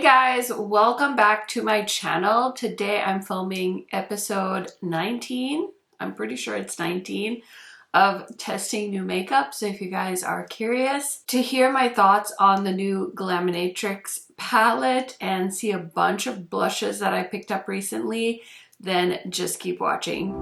Hey guys, welcome back to my channel. Today I'm filming episode 19. I'm pretty sure it's 19 of testing new makeup. So if you guys are curious to hear my thoughts on the new Glaminatrix palette and see a bunch of blushes that I picked up recently, then just keep watching.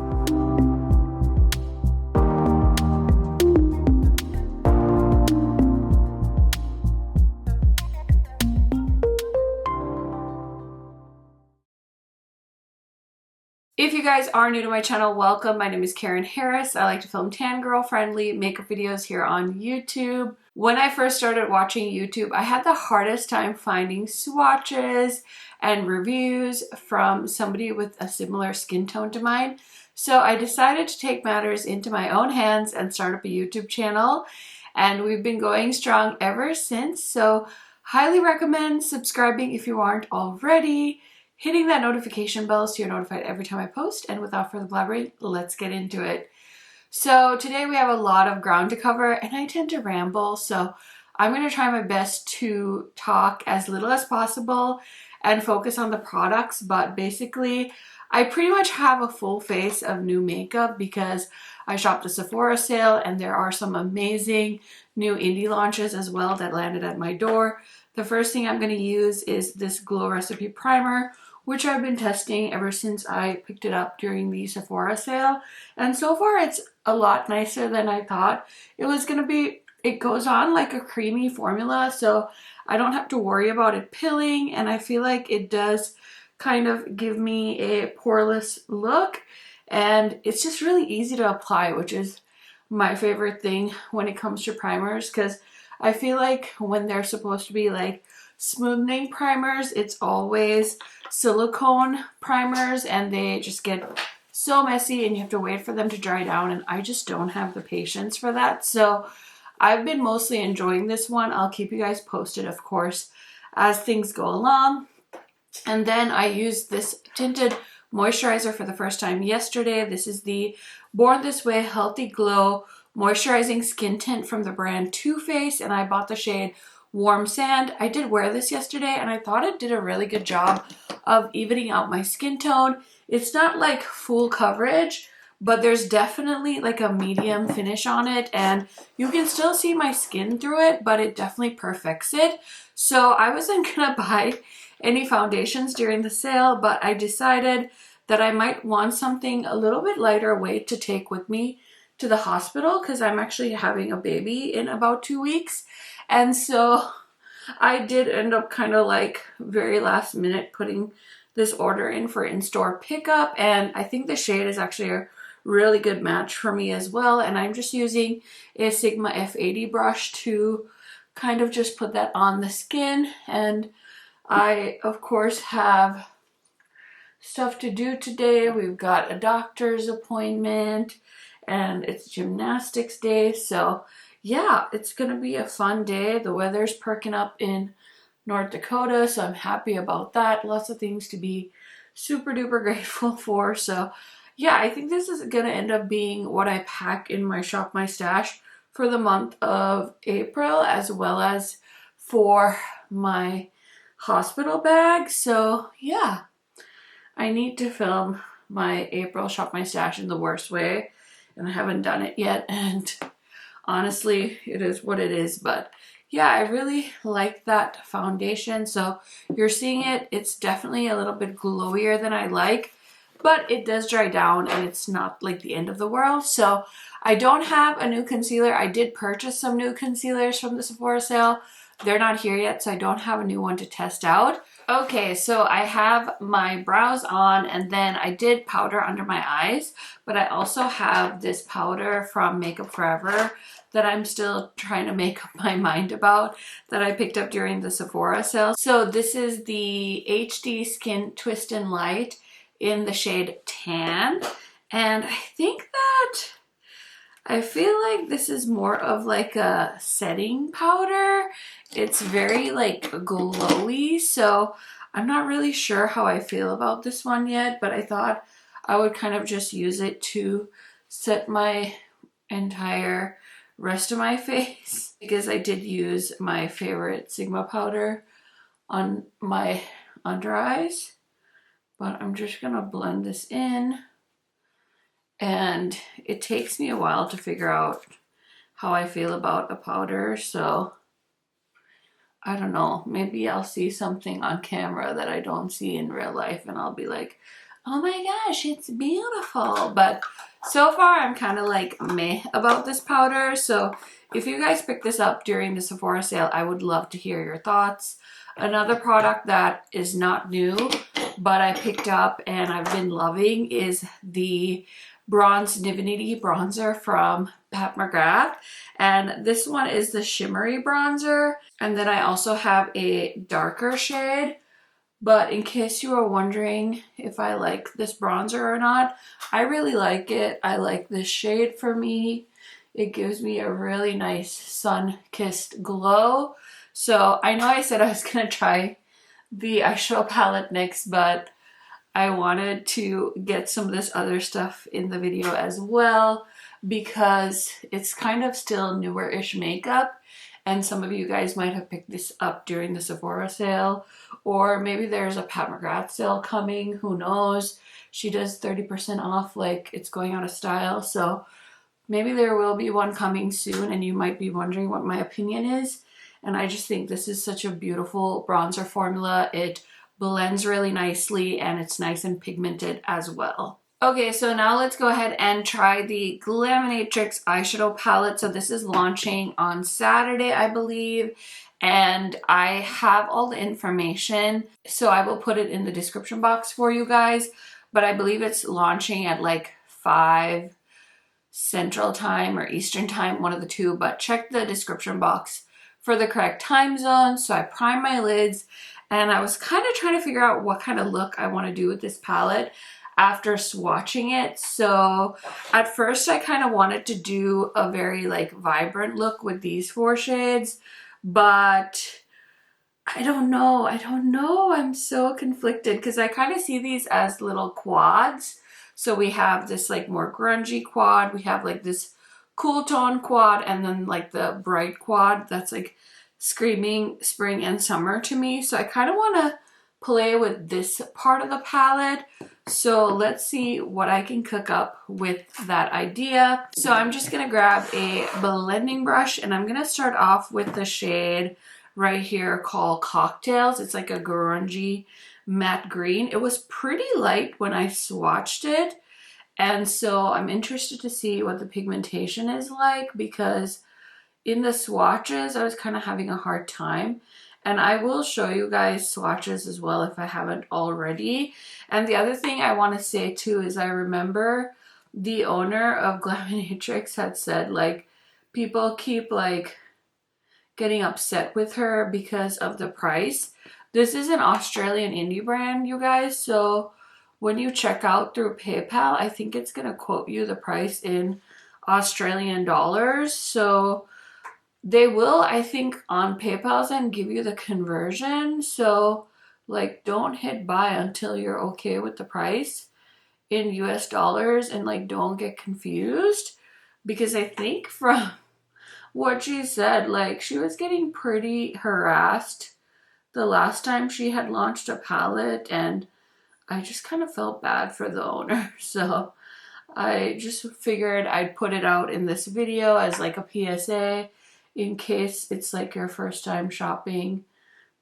If you guys are new to my channel, welcome. My name is KARENHARRIS. I like to film tan girl friendly makeup videos here on YouTube. When I first started watching YouTube, I had the hardest time finding swatches and reviews from somebody with a similar skin tone to mine. So I decided to take matters into my own hands and start up a YouTube channel. And we've been going strong ever since. So highly recommend subscribing if you aren't already. Hitting that notification bell so you're notified every time I post, and without further blabbering, let's get into it. So today we have a lot of ground to cover and I tend to ramble, so I'm going to try my best to talk as little as possible and focus on the products, but basically I pretty much have a full face of new makeup because I shopped a Sephora sale and there are some amazing new indie launches as well that landed at my door. The first thing I'm going to use is this Glow Recipe Primer, which I've been testing ever since I picked it up during the Sephora sale. And so far it's a lot nicer than I thought it was going to be. It goes on like a creamy formula, so I don't have to worry about it pilling, and I feel like it does kind of give me a poreless look, and it's just really easy to apply, which is my favorite thing when it comes to primers, because I feel like when they're supposed to be like smoothing primers, it's always silicone primers and they just get so messy and you have to wait for them to dry down, and I just don't have the patience for that. So I've been mostly enjoying this one. I'll keep you guys posted, of course, as things go along. And then I used this tinted moisturizer for the first time yesterday. This is the Born This Way Healthy Glow Moisturizing Skin Tint from the brand Too Faced, and I bought the shade Warm Sand. I did wear this yesterday and I thought it did a really good job of evening out my skin tone. It's not like full coverage, but there's definitely like a medium finish on it, and you can still see my skin through it, but it definitely perfects it. So I wasn't gonna buy any foundations during the sale, but I decided that I might want something a little bit lighter weight to take with me to the hospital because I'm actually having a baby in about 2 weeks. And so I did end up kind of like very last minute putting this order in for in-store pickup, and I think the shade is actually a really good match for me as well. And I'm just using a Sigma F80 brush to kind of just put that on the skin. And I, of course, have stuff to do today. We've got a doctor's appointment and it's gymnastics day. So yeah, it's gonna be a fun day. The weather's perking up in North Dakota, so I'm happy about that. Lots of things to be super duper grateful for. So yeah, I think this is gonna end up being what I pack in my Shop My Stash for the month of April, as well as for my hospital bag. So yeah, I need to film my April Shop My Stash in the worst way, and I haven't done it yet, and honestly, it is what it is. But yeah, I really like that foundation. So you're seeing it. It's definitely a little bit glowier than I like, but it does dry down and it's not like the end of the world. So I don't have a new concealer. I did purchase some new concealers from the Sephora sale. They're not here yet, so I don't have a new one to test out. Okay, so I have my brows on, and then I did powder under my eyes, but I also have this powder from Makeup Forever that I'm still trying to make up my mind about, that I picked up during the Sephora sale. So this is the HD Skin Twist and Light in the shade Tan, and I think that I feel like this is more of like a setting powder. It's very like glowy, so I'm not really sure how I feel about this one yet, but I thought I would kind of just use it to set my entire rest of my face because I did use my favorite Sigma powder on my under eyes. But I'm just gonna blend this in. And it takes me a while to figure out how I feel about a powder, so I don't know, maybe I'll see something on camera that I don't see in real life and I'll be like, oh my gosh, it's beautiful. But so far I'm kind of like meh about this powder. So if you guys pick this up during the Sephora sale, I would love to hear your thoughts. Another product that is not new, but I picked up and I've been loving is the Bronze Divinity bronzer from Pat McGrath. And this one is the shimmery bronzer. And then I also have a darker shade. But in case you were wondering if I like this bronzer or not, I really like it. I like this shade for me. It gives me a really nice sun-kissed glow. So I know I said I was going to try the eyeshadow palette next, but I wanted to get some of this other stuff in the video as well because it's kind of still newer-ish makeup. And some of you guys might have picked this up during the Sephora sale, or maybe there's a Pat McGrath sale coming, who knows. She does 30% off, like it's going out of style. So maybe there will be one coming soon and you might be wondering what my opinion is. And I just think this is such a beautiful bronzer formula. It blends really nicely and it's nice and pigmented as well. Okay, so now let's go ahead and try the Glaminatrix eyeshadow palette. So this is launching on Saturday, I believe, and I have all the information, so I will put it in the description box for you guys, but I believe it's launching at like 5 Central Time or Eastern Time, one of the two, but check the description box for the correct time zone. So I primed my lids, and I was kind of trying to figure out what kind of look I want to do with this palette after swatching it. So at first I kind of wanted to do a very like vibrant look with these 4 shades, but I don't know. I'm so conflicted because I kind of see these as little quads. So we have this like more grungy quad, we have like this cool tone quad, and then like the bright quad that's like screaming spring and summer to me. So I kind of want to play with this part of the palette. So let's see what I can cook up with that idea. So I'm just gonna grab a blending brush and I'm gonna start off with the shade right here called Cocktails. It's like a grungy matte green. It was pretty light when I swatched it. And so I'm interested to see what the pigmentation is like, because in the swatches, I was kind of having a hard time. And I will show you guys swatches as well if I haven't already. And the other thing I want to say too is I remember the owner of Glaminatrix had said like people keep like getting upset with her because of the price. This is an Australian indie brand, you guys. So when you check out through PayPal, I think it's going to quote you the price in Australian dollars. So they will, I think, on PayPal's end give you the conversion. So like don't hit buy until you're okay with the price in US dollars, and like don't get confused, because I think from what she said, like she was getting pretty harassed the last time she had launched a palette, and I just kind of felt bad for the owner. So I just figured I'd put it out in this video as like a PSA in case it's like your first time shopping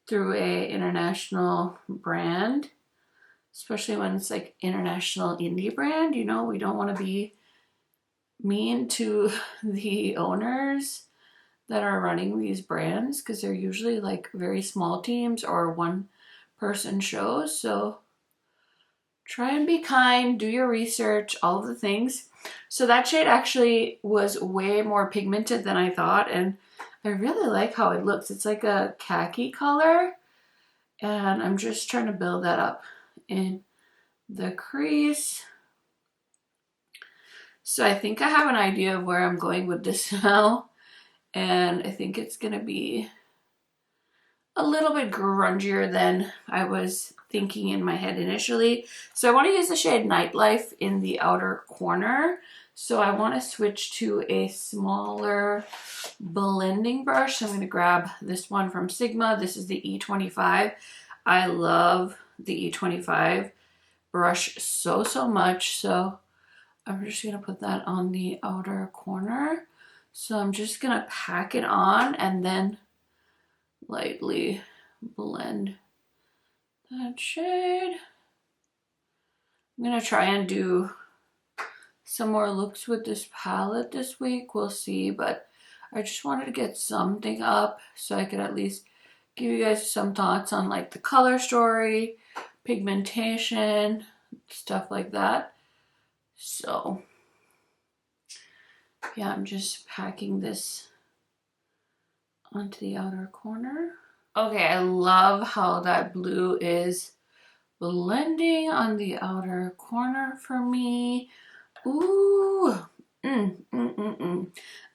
through a international brand, especially when it's like international indie brand. You know, we don't want to be mean to the owners that are running these brands because they're usually like very small teams or one person shows. So try and be kind, do your research, all of the things. So that shade actually was way more pigmented than I thought, and I really like how it looks. It's like a khaki color, and I'm just trying to build that up in the crease. So I think I have an idea of where I'm going with this now, and I think it's gonna be a little bit grungier than I was thinking in my head initially. So I want to use the shade Nightlife in the outer corner. So I want to switch to a smaller blending brush. So I'm going to grab this one from Sigma. This is the E25. I love the E25 brush so much. So I'm just going to put that on the outer corner. So I'm just going to pack it on and then lightly blend that shade. I'm going to try and do some more looks with this palette this week. We'll see, but I just wanted to get something up so I could at least give you guys some thoughts on like the color story, pigmentation, stuff like that. So yeah, I'm just packing this onto the outer corner. Okay, I love how that blue is blending on the outer corner for me. Ooh.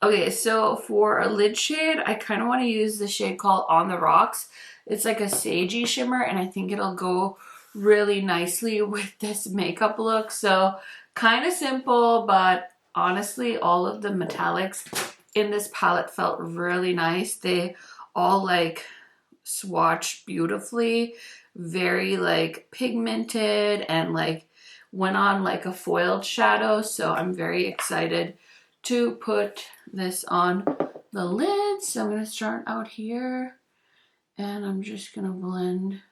Okay, so for a lid shade, I kind of want to use the shade called On the Rocks. It's like a sagey shimmer, and I think it'll go really nicely with this makeup look. So kind of simple, but honestly, all of the metallics in this palette felt really nice. They all like swatched beautifully, very like pigmented, and like went on like a foiled shadow. So I'm very excited to put this on the lid. So I'm going to start out here and I'm just going to blend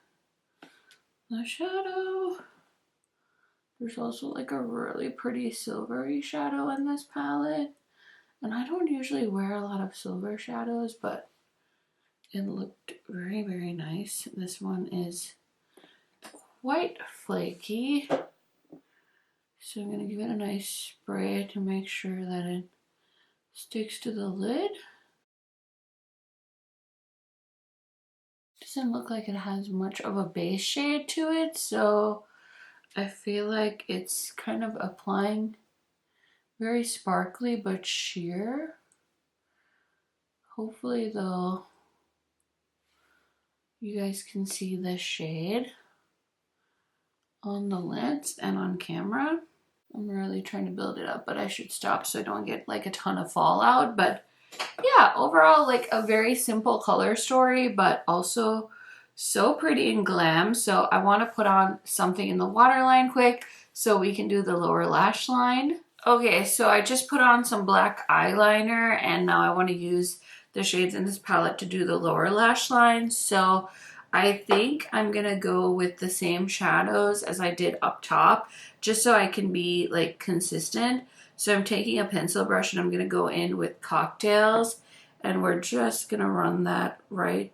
the shadow. There's also like a really pretty silvery shadow in this palette. And I don't usually wear a lot of silver shadows, but it looked very nice. This one is quite flaky. So I'm going to give it a nice spray to make sure that it sticks to the lid. Doesn't look like it has much of a base shade to it, so I feel like it's kind of applying very sparkly but sheer. Hopefully though, you guys can see the shade on the lids and on camera. I'm really trying to build it up, but I should stop so I don't get like a ton of fallout. But yeah, overall like a very simple color story, but also so pretty and glam. So I want to put on something in the waterline quick so we can do the lower lash line. Okay, so I just put on some black eyeliner and now I want to use the shades in this palette to do the lower lash line. So I think I'm gonna go with the same shadows as I did up top, just so I can be like consistent. So I'm taking a pencil brush and I'm gonna go in with Cocktails, and we're just gonna run that right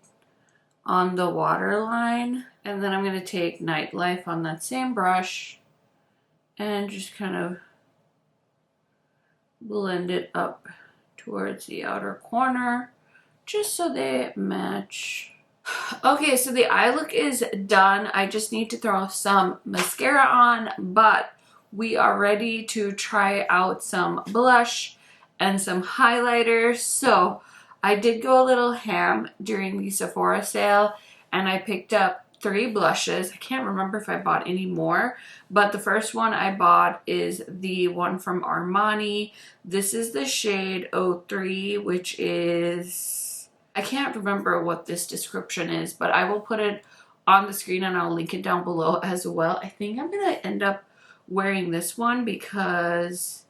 on the waterline. And then I'm gonna take Nightlife on that same brush and just kind of blend it up towards the outer corner, just so they match. Okay, so the eye look is done. I just need to throw some mascara on, but we are ready to try out some blush and some highlighters. So I did go a little ham during the Sephora sale and I picked up 3 blushes. I can't remember if I bought any more, but the first one I bought is the one from Armani. This is the shade 03, which is, I can't remember what this description is, but I will put it on the screen and I'll link it down below as well. I think I'm gonna end up wearing this one because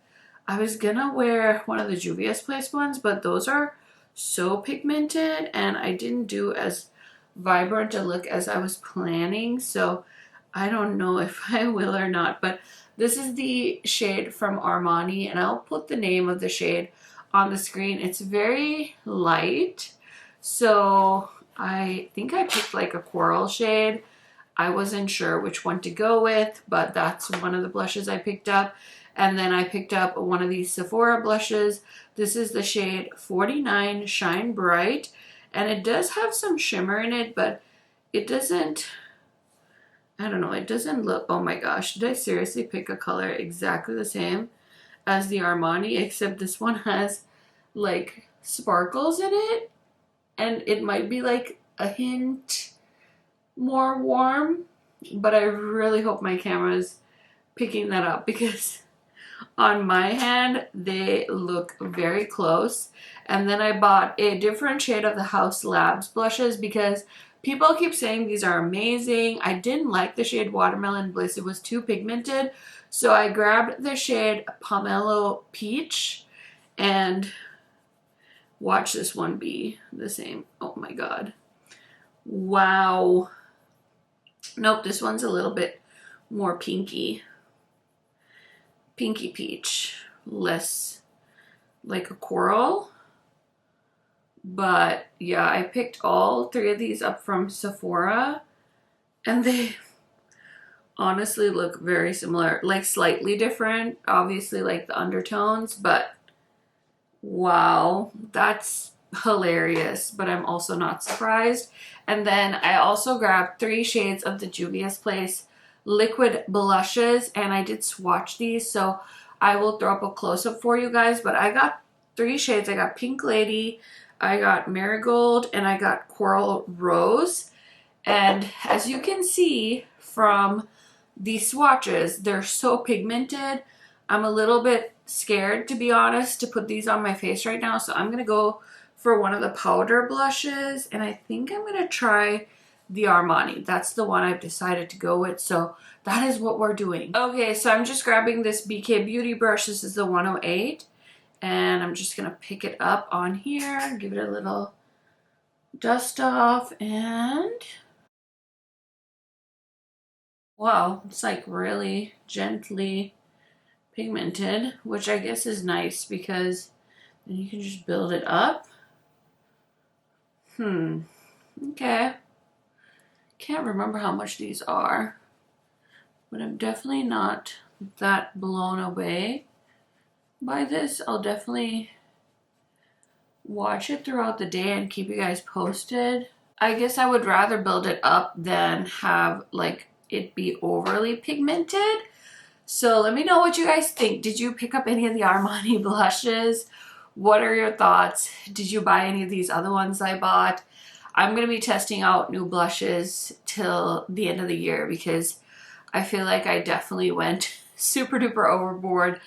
I was gonna wear one of the Juvia's Place ones, but those are so pigmented and I didn't do as vibrant a look as I was planning, so I don't know if I will or not. But this is the shade from Armani and I'll put the name of the shade on the screen. It's very light, so I think I picked like a coral shade. I wasn't sure which one to go with, but that's one of the blushes I picked up. And then I picked up one of these Sephora blushes. This is the shade 49 Shine Bright. And it does have some shimmer in it, but it doesn't, I don't know, it doesn't look, oh my gosh, did I seriously pick a color exactly the same as the Armani, except this one has like sparkles in it, and it might be like a hint more warm, but I really hope my camera is picking that up because On my hand, they look very close. And then I bought a different shade of the House Labs blushes because people keep saying these are amazing. I didn't like the shade Watermelon Bliss. It was too pigmented. So I grabbed the shade Pomelo Peach and watch this one be the same. Oh my god. Wow. Nope, this one's a little bit more pinky. Pinky peach. Less like a coral. But yeah, I picked all three of these up from Sephora. And they honestly look very similar. Like slightly different. Obviously like the undertones. But wow, that's hilarious. But I'm also not surprised. And then I also grabbed 3 shades of the Juvia's Place liquid blushes, and I did swatch these, so I will throw up a close-up for you guys. But I got 3 shades. I got Pink Lady, I got Marigold, and I got Coral Rose. And as you can see from these swatches, they're so pigmented. I'm a little bit scared, to be honest, to put these on my face right now, so I'm gonna go for one of the powder blushes, and I think I'm gonna try the Armani. That's the one I've decided to go with, so that is what we're doing. Okay, so I'm just grabbing this BK Beauty brush. This is the 108, and I'm just gonna pick it up on here, give it a little dust off, and wow, it's like really gently pigmented, which I guess is nice because then you can just build it up. Okay. Can't remember how much these are, but I'm definitely not that blown away by this. I'll definitely watch it throughout the day and keep you guys posted. I guess I would rather build it up than have like it be overly pigmented. So let me know what you guys think. Did you pick up any of the Armani blushes? What are your thoughts? Did you buy any of these other ones I bought? I'm going to be testing out new blushes till the end of the year because I feel like I definitely went super duper overboard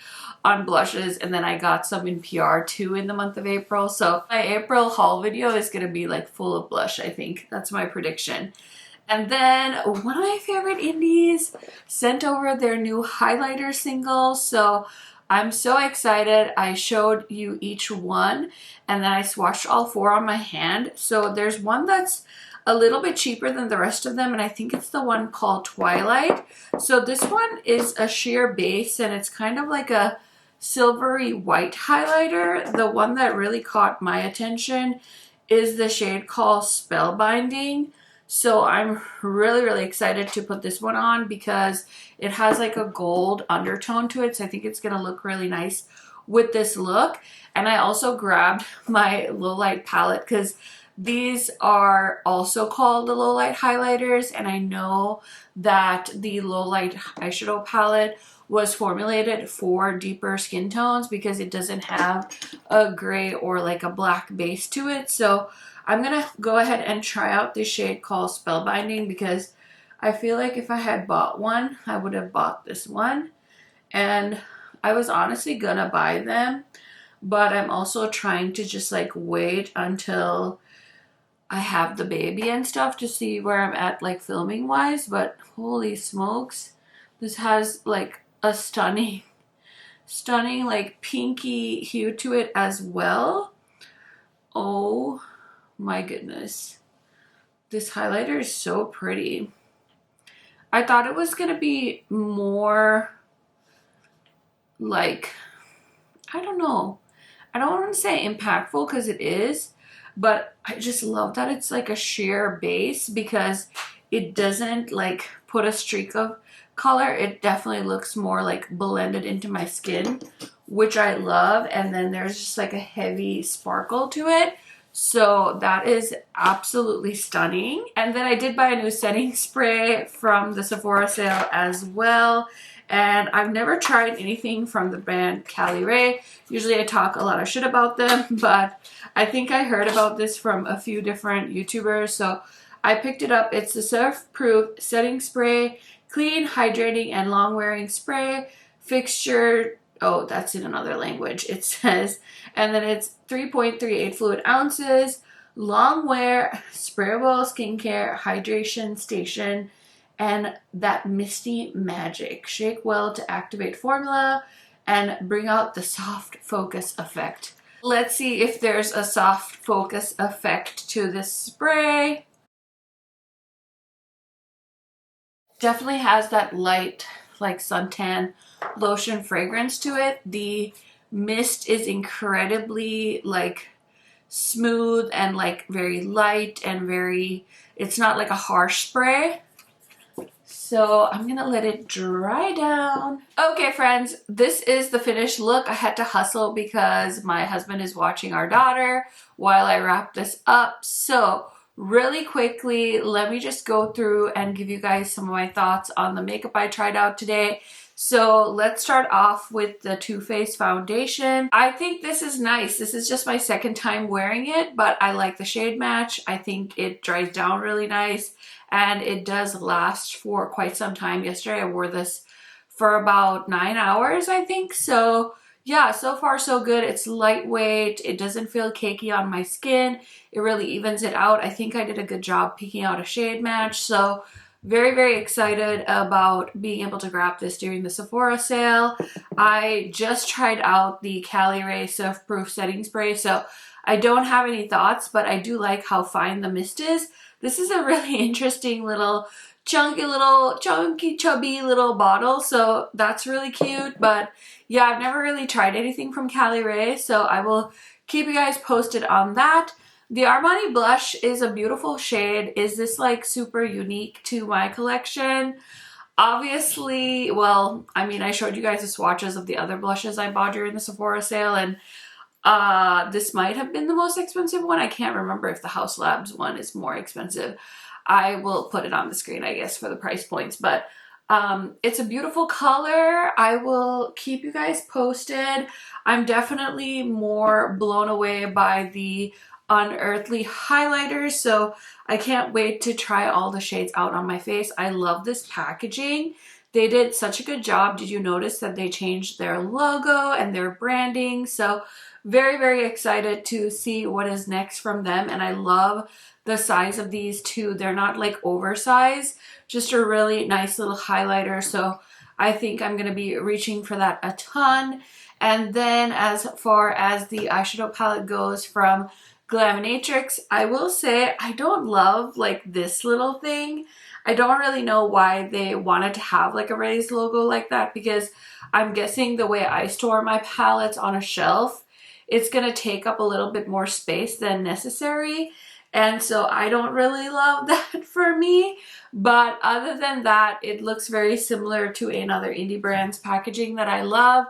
on blushes, and then I got some in PR too in the month of April. So my April haul video is going to be like full of blush, I think. That's my prediction. And then one of my favorite indies sent over their new highlighter single. So I'm so excited. I showed you each one and then I swatched all 4 on my hand. So there's one that's a little bit cheaper than the rest of them, and I think it's the one called Twilight. So this one is a sheer base and it's kind of like a silvery white highlighter. The one that really caught my attention is the shade called Spellbinding. So I'm really excited to put this one on because it has like a gold undertone to it. So I think it's going to look really nice with this look. And I also grabbed my low light palette because these are also called the low light highlighters. And I know that the low light eyeshadow palette was formulated for deeper skin tones because it doesn't have a gray or like a black base to it. So I'm going to go ahead and try out this shade called Spellbinding because I feel like if I had bought one, I would have bought this one. And I was honestly going to buy them, but I'm also trying to just like wait until I have the baby and stuff to see where I'm at like filming wise. But holy smokes, this has like a stunning like pinky hue to it as well. Oh my goodness, this highlighter is so pretty. I thought it was gonna be more like, I don't know, I don't want to say impactful because it is, but I just love that it's like a sheer base because it doesn't like put a streak of color. It definitely looks more like blended into my skin, which I love. And then there's just like a heavy sparkle to it. So that is absolutely stunning. And then I did buy a new setting spray from the Sephora sale as well. And I've never tried anything from the brand Cali Ray. Usually I talk a lot of shit about them, but I think I heard about this from a few different YouTubers. So I picked it up. It's the Surf Proof Setting Spray, clean, hydrating, and long wearing spray. Fixture oh, that's in another language. It says, and then it's 3.38 fluid ounces, long wear, sprayable skincare, hydration station, and that misty magic. Shake well to activate formula and bring out the soft focus effect. Let's see if there's a soft focus effect to this spray. Definitely has that light, like suntan lotion fragrance to it. The mist is incredibly like smooth and like very light and very, it's not like a harsh spray. So I'm gonna let it dry down. Okay friends, this is the finished look. I had to hustle because my husband is watching our daughter while I wrap this up. So really quickly, let me just go through and give you guys some of my thoughts on the makeup I tried out today. So let's start off with the Too Faced foundation. I think this is nice. This is just my second time wearing it, but I like the shade match. I think it dries down really nice and it does last for quite some time. Yesterday I wore this for about 9 hours, I think. So yeah, so far so good. It's lightweight. It doesn't feel cakey on my skin. It really evens it out. I think I did a good job picking out a shade match. So very, very excited about being able to grab this during the Sephora sale. I just tried out the KARENHARRIS Surf Proof Setting Spray, so I don't have any thoughts, but I do like how fine the mist is. This is a really interesting little chunky, chubby little bottle, so that's really cute. But yeah, I've never really tried anything from KARENHARRIS, so I will keep you guys posted on that. The Armani blush is a beautiful shade. Is this like super unique to my collection? Obviously, well, I mean, I showed you guys the swatches of the other blushes I bought during the Sephora sale, and this might have been the most expensive one. I can't remember if the House Labs one is more expensive. I will put it on the screen, I guess, for the price points, but it's a beautiful color. I will keep you guys posted. I'm definitely more blown away by the Unearthly highlighters, so I can't wait to try all the shades out on my face. I love this packaging. They did such a good job. Did you notice that they changed their logo and their branding? So very, very excited to see what is next from them. And I love the size of these too. They're not like oversized, just a really nice little highlighter. So I think I'm going to be reaching for that a ton. And then as far as the eyeshadow palette goes from Glaminatrix, I will say I don't love like this little thing. I don't really know why they wanted to have like a raised logo like that, because I'm guessing the way I store my palettes on a shelf, it's going to take up a little bit more space than necessary. And so I don't really love that for me. But other than that, it looks very similar to another indie brand's packaging that I love.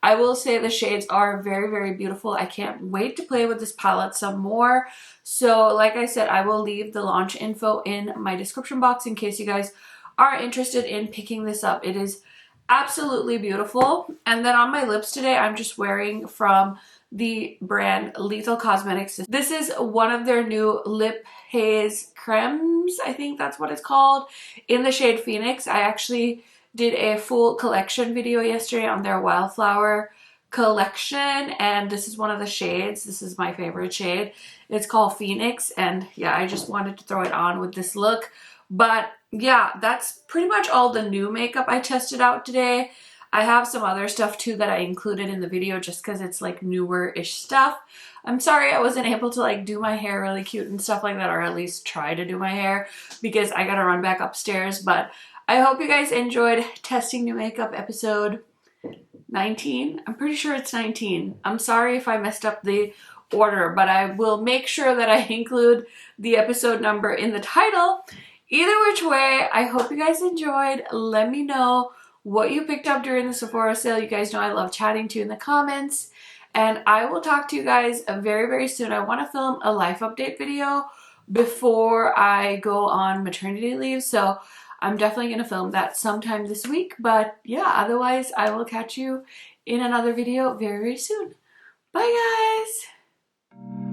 I will say the shades are very, very beautiful. I can't wait to play with this palette some more. So like I said, I will leave the launch info in my description box in case you guys are interested in picking this up. It is absolutely beautiful. And then on my lips today, I'm just wearing from the brand Lethal Cosmetics. This is one of their new lip haze cremes. I think that's what it's called, in the shade Phoenix. I actually did a full collection video yesterday on their Wildflower collection, and this is one of the shades. This is my favorite shade. It's called Phoenix, and yeah, I just wanted to throw it on with this look. But yeah, that's pretty much all the new makeup I tested out today. I have some other stuff too that I included in the video just because it's like newer-ish stuff. I'm sorry I wasn't able to like do my hair really cute and stuff like that, or at least try to do my hair, because I gotta run back upstairs. But I hope you guys enjoyed testing new makeup episode 19. I'm pretty sure it's 19. I'm sorry if I messed up the order, but I will make sure that I include the episode number in the title. Either which way, I hope you guys enjoyed. Let me know what you picked up during the Sephora sale. You guys know I love chatting to you in the comments. And I will talk to you guys very, very soon. I want to film a life update video before I go on maternity leave. So I'm definitely going to film that sometime this week. But yeah, otherwise I will catch you in another video very, very soon. Bye guys!